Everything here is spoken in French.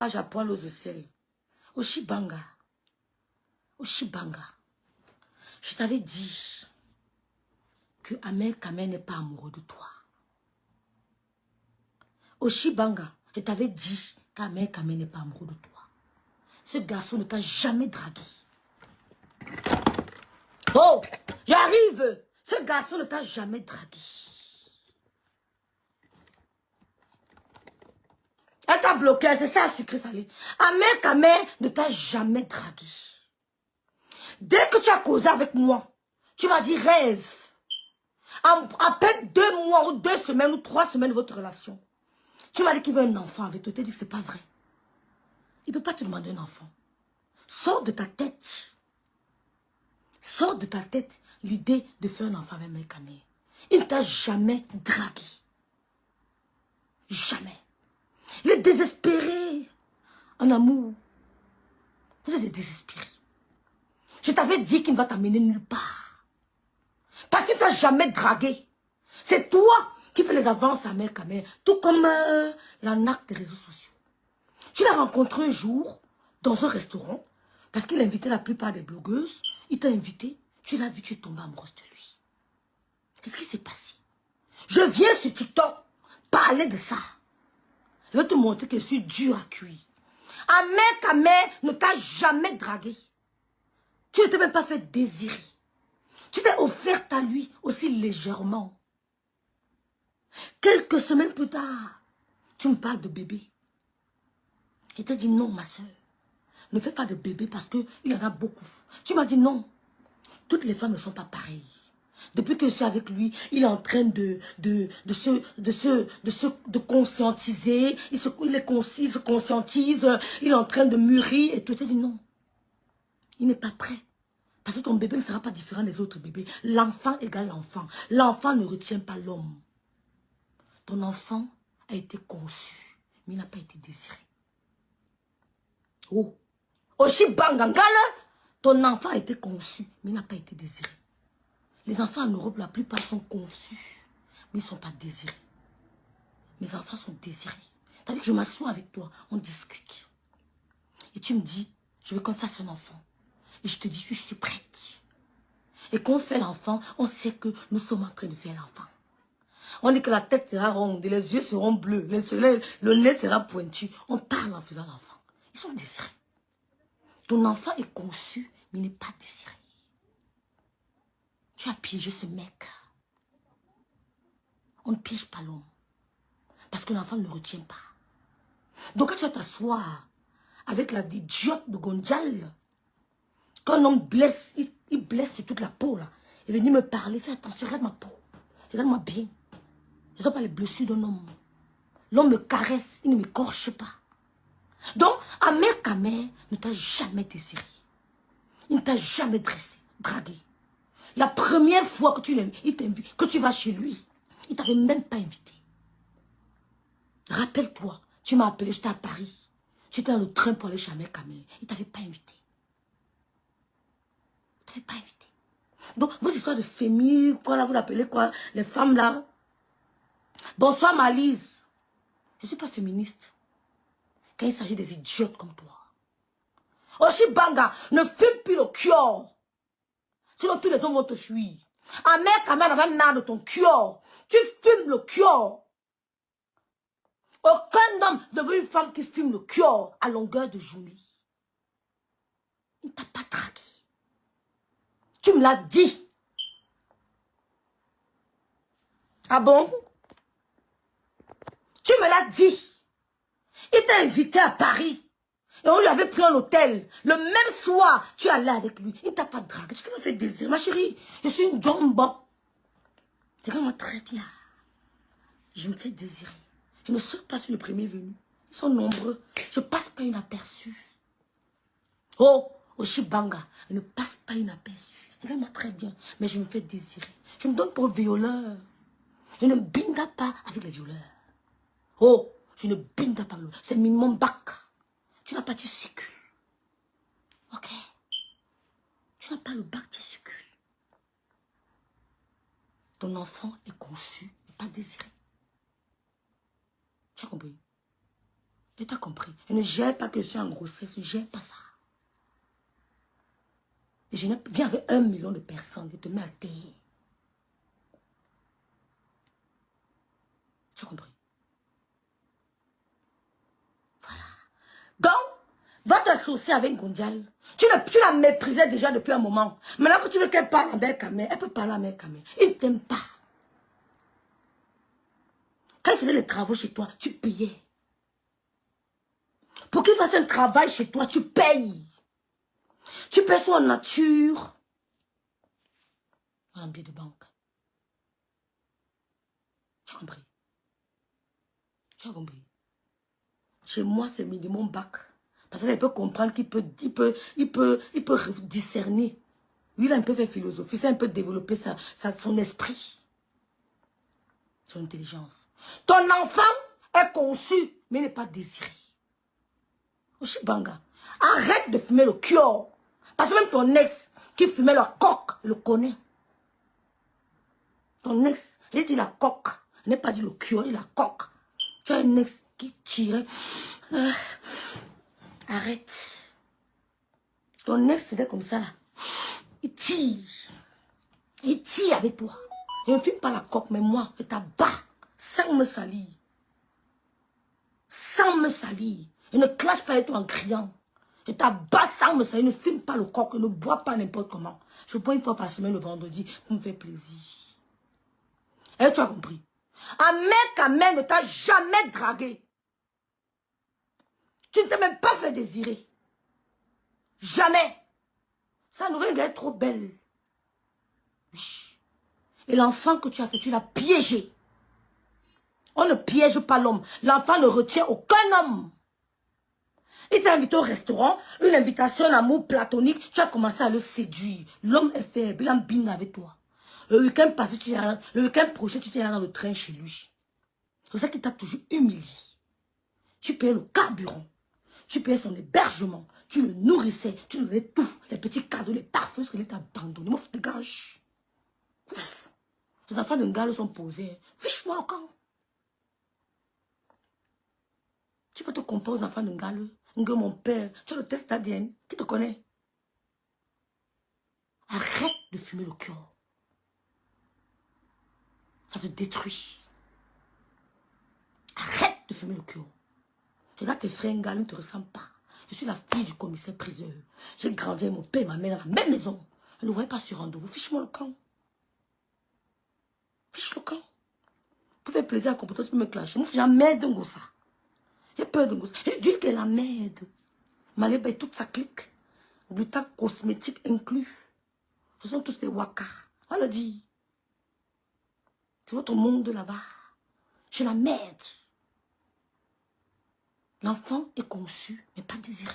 à poil aux aisselles. Oshibanga. Oshibanga. Je t'avais dit que Ahmed Kamel n'est pas amoureux de toi. Oshibanga, je t'avais dit qu'Ahmed Kamel n'est pas amoureux de toi. Ce garçon ne t'a jamais dragué. Oh, j'arrive. Ce garçon ne t'a jamais dragué. Elle t'a bloqué, c'est ça, sucré salé. Ahmed Kamel ne t'a jamais dragué. Dès que tu as causé avec moi, tu m'as dit rêve. À peine 2 mois ou 2 semaines ou 3 semaines de votre relation. Tu m'as dit qu'il veut un enfant avec toi. Tu t'es dit que ce n'est pas vrai. Il ne peut pas te demander un enfant. Sors de ta tête. Sors de ta tête l'idée de faire un enfant avec Ahmed Kamel. Il ne t'a jamais dragué. Jamais. Il est désespéré en amour. Vous êtes désespérés. Je t'avais dit qu'il ne va t'amener nulle part. Parce qu'il ne t'a jamais dragué. C'est toi qui fais les avances à Ahmed Kamel. Tout comme l'arnaque des réseaux sociaux. Tu l'as rencontré un jour dans un restaurant. Parce qu'il a invité la plupart des blogueuses. Il t'a invité. Tu l'as vu, tu es tombé amoureuse de lui. Qu'est-ce qui s'est passé? Je viens sur TikTok parler de ça. Je vais te montrer que je suis dur à cuire. Ahmed Kamel ne t'a jamais dragué. Tu ne t'es même pas fait désirer. Tu t'es offerte à lui aussi légèrement. Quelques semaines plus tard, tu me parles de bébé. Je t'ai dit non, ma soeur. Ne fais pas de bébé parce qu'il y en a beaucoup. Tu m'as dit non. Toutes les femmes ne sont pas pareilles. Depuis que je suis avec lui, il est en train de conscientiser. Il se conscientise. Il est en train de mûrir. Et tu t'es dit non. Il n'est pas prêt. Parce que ton bébé ne sera pas différent des autres bébés. L'enfant égale l'enfant. L'enfant ne retient pas l'homme. Ton enfant a été conçu, mais il n'a pas été désiré. Oh. Oshibangangala, ton enfant a été conçu, mais il n'a pas été désiré. Les enfants en Europe, la plupart sont conçus, mais ils ne sont pas désirés. Mes enfants sont désirés. C'est-à-dire que je m'assois avec toi, on discute. Et tu me dis, je veux qu'on fasse un enfant. Et je te dis, je suis prête. Et quand on fait l'enfant, on sait que nous sommes en train de faire l'enfant. On dit que la tête sera ronde, les yeux seront bleus, le nez sera pointu. On parle en faisant l'enfant. Ils sont désirés. Ton enfant est conçu, mais il n'est pas désiré. Tu as piégé ce mec. On ne piège pas l'homme. Parce que l'enfant ne le retient pas. Donc quand tu vas t'asseoir avec la idiote de Gonjal, quand un homme blesse, il blesse sur toute la peau là. Il est venu me parler, fais attention, regarde ma peau. Regarde-moi bien. Ce ne sont pas les blessures d'un homme. L'homme me caresse, il ne m'écorche pas. Donc, Ahmed Kamel ne t'a jamais désiré. Il ne t'a jamais dragué. La première fois que que tu vas chez lui, il ne t'avait même pas invité. Rappelle-toi, tu m'as appelé, j'étais à Paris. Tu étais dans le train pour aller chez Ahmed Kamel. Il ne t'avait pas invité. Il ne t'avait pas invité. Donc, vos histoires de féminine, quoi là, vous l'appelez quoi, les femmes là. Bonsoir Malise. Je ne suis pas féministe. Quand il s'agit des idiotes comme toi. Oshibanga, ne fume plus le cure. Sinon tous les hommes vont te fuir. Ahmed Kamel avait marre de ton cure. Tu fumes le cure. Aucun homme ne veut une femme qui fume le cure à longueur de journée. Il ne t'a pas dragué. Tu me l'as dit. Ah bon? Tu me l'as dit. Il t'a invité à Paris. Et on lui avait pris un hôtel. Le même soir, tu es allé avec lui. Il ne t'a pas dragué. Tu t'es fait désirer. Ma chérie, je suis une jombo. Regarde-moi très bien. Je me fais désirer. Je ne saute pas sur le premier venu. Ils sont nombreux. Je ne passe pas inaperçu. Oh, Oshibanga, je ne passe pas inaperçu. Regarde-moi très bien. Mais je me fais désirer. Je me donne pour violeur. Je ne binda pas avec les violeurs. Oh, je ne binda pas. C'est minimum bac. Tu n'as pas de circule. Ok? Tu n'as pas le bac, tu circules. Ton enfant est conçu, pas désiré. Tu as compris? Et t'as compris. Je ne gère pas que je suis en grossesse, je ne gère pas ça. Et je viens avec 1 million de personnes, je te mets à terre. Tu as compris? Voilà. Donc, va t'associer avec Gondial. Tu la méprisais déjà depuis un moment. Maintenant que tu veux qu'elle parle à Mère Kamel, elle peut parler à Mère Kamel. Il ne t'aime pas. Quand il faisait les travaux chez toi, tu payais. Pour qu'il fasse un travail chez toi, tu payes. Tu payes son nature. En billet de banque. Tu as compris? Tu as compris? Chez moi, c'est minimum bac. Parce qu'elle peut comprendre qu'il peut discerner. Lui, là, il peut faire philosophie. Ça, il peut développer son esprit. Son intelligence. Ton enfant est conçu, mais n'est pas désiré. Oshibanga, arrête de fumer le kyo. Parce que même ton ex qui fumait la coque le connaît. Ton ex, il dit la coque. Il n'a pas dit le kyo, il dit la coque. Tu as un ex qui tirait. Arrête. Ton ex faisait comme ça là. Il tire. Il tire avec toi. Je ne fume pas la coque, mais moi, je t'abats sans me salir. Sans me salir. Je ne clash pas avec toi en criant. Je t'abats sans me salir. Je ne fume pas le coque. Je ne bois pas n'importe comment. Je bois une fois par semaine le vendredi pour me faire plaisir. Et tu as compris? Un mec à mec ne t'a jamais dragué. Tu ne t'es même pas fait désirer. Jamais. Sa nouvelle est trop belle. Oui. Et l'enfant que tu as fait, tu l'as piégé. On ne piège pas l'homme. L'enfant ne retient aucun homme. Il t'a invité au restaurant, une invitation d'amour platonique, tu as commencé à le séduire. L'homme est faible, il a bine avec toi. Le week-end passé, le week-end prochain, tu t'es dans le train chez lui. C'est pour ça qu'il t'a toujours humilié. Tu payais le carburant, tu payais son hébergement, tu le nourrissais, tu lui donnais tout, les petits cadeaux, les parfums, ce qu'il t'a abandonné. Moi, dégage. Ouf. Les enfants de Ngalo sont posés. Fiche-moi le camp. Tu peux te comparer aux enfants de Ngalo. Ngalo, mon père, tu as le test ADN. Qui te connaît? Arrête de fumer le cœur. Ça te détruit. Arrête de fumer le cœur. Regarde tes frères Ngalo ne te ressemblent pas. Je suis la fille du commissaire priseur. J'ai grandi avec mon père et ma mère dans la même maison. Je ne voyais pas sur rendez-vous. Fiche-moi le camp. Fiche le camp. Pour faire plaisir à comporter, tu peux me clasher. Moi, j'ai jamais d'un gossa. J'ai peur d'un gossa. Je dis qu'elle la merde. Malgré et toute sa clique. Buta cosmétique inclus. Ce sont tous des waka. On le dit. C'est votre monde là-bas. Je la merde. L'enfant est conçu, mais pas désiré.